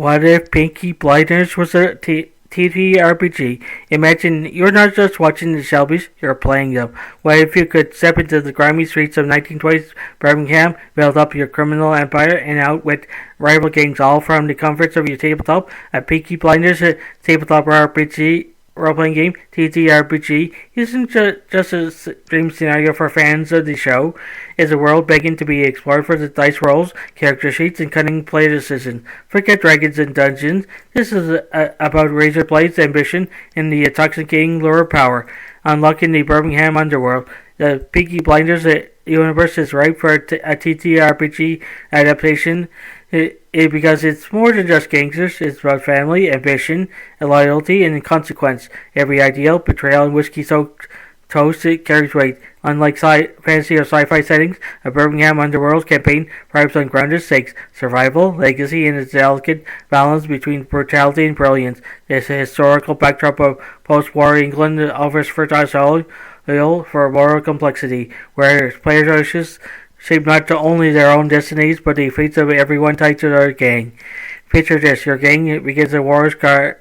What if Peaky Blinders was a TTRPG? Imagine you're not just watching the Shelbys, you're playing them. What if you could step into the grimy streets of 1920s Birmingham, build up your criminal empire, and outwit rival gangs all from the comforts of your tabletop? A Peaky Blinders tabletop RPG role-playing game, TTRPG, isn't just a dream scenario for fans of the show. It's a world begging to be explored for the dice rolls, character sheets, and cunning play decisions. Forget dragons and dungeons. This is about razor blades, ambition, and the intoxicating lure of power. Unlocking the Birmingham underworld. The Peaky Blinders universe is ripe for a TTRPG adaptation. Because it's more than just gangsters. It's about family, ambition, and loyalty, and consequence. Every ideal, betrayal, and whiskey-soaked toast it carries weight. Unlike fantasy or sci-fi settings, a Birmingham underworld campaign thrives on grounded stakes, survival, legacy, and its delicate balance between brutality and brilliance. This historical backdrop of post-war England offers fertile soil for moral complexity, where players' choices shape not only their own destinies, but the fates of everyone tied to their gang. Picture this: your gang begins as War's Guard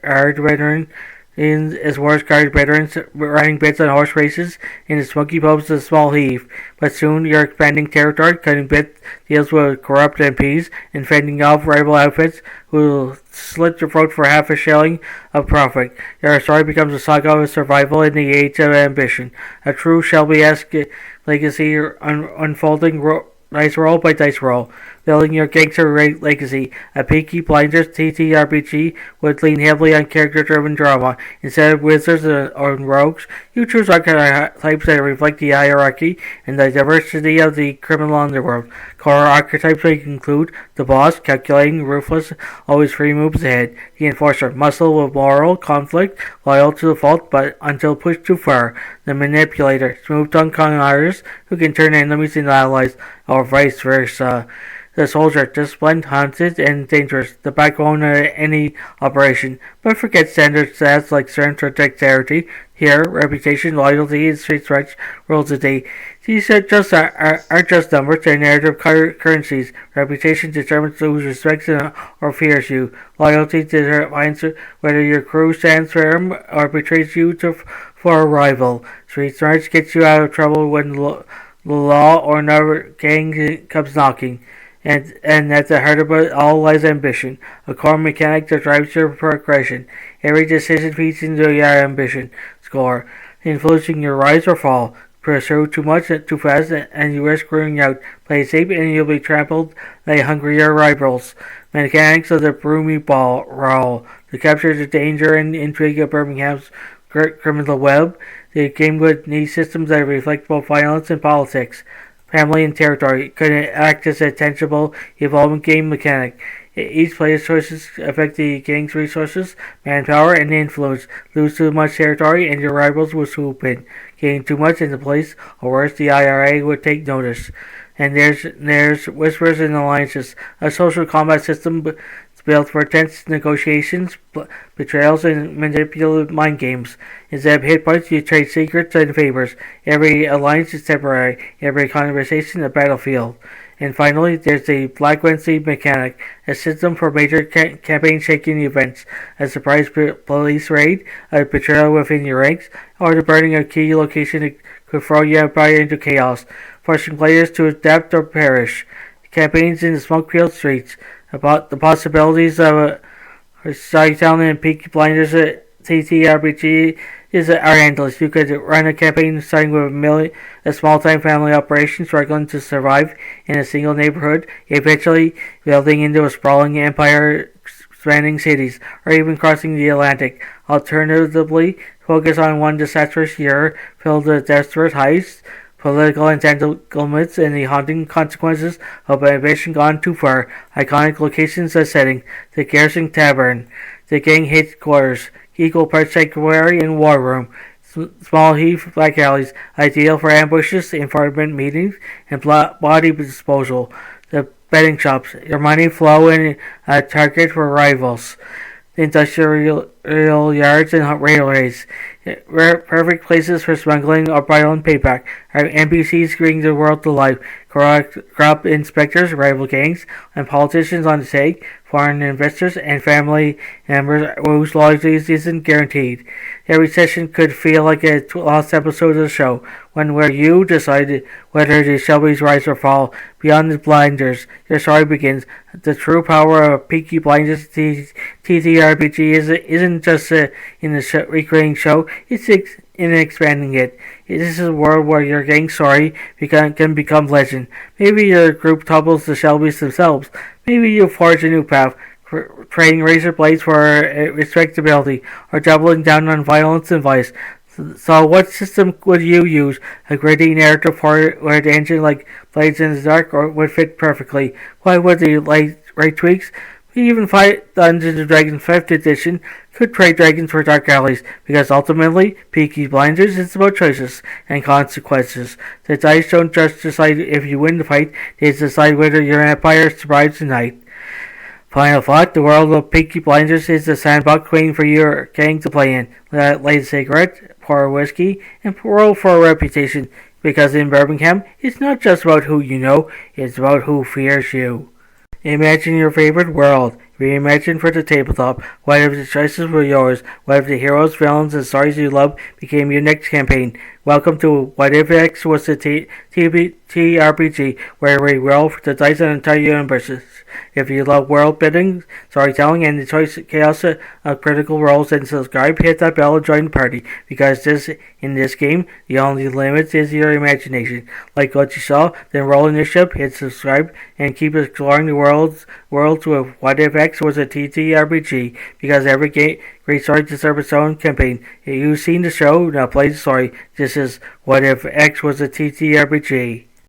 veterans riding bits on horse races in the smoky pubs of Small Heath. But soon your expanding territory, cutting bit deals with corrupt MPs and fending off rival outfits who will slit your throat for half a shilling of profit. Your story becomes a saga of survival in the age of ambition. A true Shelby-esque legacy unfolding dice roll by dice roll, building your gangster legacy. A Peaky Blinders TTRPG would lean heavily on character-driven drama. Instead of wizards or rogues, you choose archetypes that reflect the hierarchy and the diversity of the criminal underworld. Core archetypes may include the boss, calculating, ruthless, always 3 moves ahead. The enforcer, muscle with moral conflict, loyal to the fault, but until pushed too far. The manipulator, smooth-tongued con who can turn enemies into allies, or vice versa. The soldier, disciplined, hunted, and dangerous, the backbone of any operation. But forget standard stats like strength or dexterity. Here, reputation, loyalty, and street threats rules the day. These aren't just numbers, they're narrative currencies. Reputation determines who respects or fears you. Loyalty defines whether your crew stands firm or betrays you for a rival. Street threats gets you out of trouble when the law or another gang comes knocking. And at the heart of it all lies ambition, a core mechanic that drives your progression. Every decision feeds into your ambition score, influencing your rise or fall. Pursue too much too fast, and you risk screwing out. Play safe, and you'll be trampled by hungrier rivals. Mechanics of the broomy ball roll to capture the danger and intrigue of Birmingham's criminal web. The game would need systems that reflect both violence and politics. Family and territory could act as a tangible, evolving game mechanic. Each player's choices affect the gang's resources, manpower, and influence. Lose too much territory, and your rivals will swoop in. Gain too much in the place, or worse, the IRA would take notice. And there's Whispers and Alliances, a social combat system built for tense negotiations, betrayals, and manipulative mind games. Instead of hit points, you trade secrets and favors. Every alliance is temporary, every conversation a battlefield. And finally, there's the Black Wednesday mechanic, a system for major campaign-shaking events, a surprise police raid, a betrayal within your ranks, or the burning of key location that could throw your empire into chaos, forcing players to adapt or perish. Campaigns in the smoke-filled streets, about the possibilities of Storytelling and Peaky Blinders TTRPG are endless. You could run a campaign starting with a small-time family operation struggling to survive in a single neighborhood, eventually building into a sprawling empire spanning cities, or even crossing the Atlantic. Alternatively, focus on one disastrous year filled with desperate heists, political entanglements, and the haunting consequences of ambition gone too far. Iconic locations as setting: the Garrison Tavern, the gang headquarters, equal parts sanctuary and war room, small heath back alleys, ideal for ambushes, informant meetings, and body disposal. The betting shops, your money flow in a target for rivals. industrial yards, and railways. Perfect places for smuggling of bile and payback. Our NPCs bring the world to life. Corrupt inspectors, rival gangs, and politicians on the take, foreign investors, and family members whose loyalty isn't guaranteed. Every session could feel like a lost episode of the show, one where you decided whether the Shelbys rise or fall. Beyond the blinders, your story begins. The true power of Peaky Blinders TTRPG isn't just in the recreating show, it's in expanding it. This is a world where your gang story can become legend. Maybe your group topples the Shelbys themselves. Maybe you forge a new path, trading razor blades for respectability, or doubling down on violence and vice. So what system would you use? A gritty narrative where the engine like Blades in the Dark or would fit perfectly? Why would the right tweaks? We even fight Dungeons & Dragons 5th edition could trade dragons for dark alleys, because ultimately, Peaky Blinders is about choices and consequences. The dice don't just decide if you win the fight, they decide whether your empire survives the night. Final thought, the world of Peaky Blinders is the sandbox waiting for your gang to play in. Light a cigarette, pour a whiskey, and roll for a reputation, because in Birmingham, it's not just about who you know, it's about who fears you. Imagine your favorite world. Reimagine for the tabletop. What if the choices were yours? What if the heroes, villains, and stories you love became your next campaign? Welcome to What If X was the TTRPG, where we roll the dice on entire universes. If you love world building, storytelling, and the choice chaos of critical roles, then subscribe, hit that bell, and join the party. Because in this game, the only limit is your imagination. Like what you saw, then roll initiative, hit subscribe, and keep exploring the worlds with What If X was a TTRPG. Because every great story deserves its own campaign. If you've seen the show, now play the story. This is What If X was a TTRPG.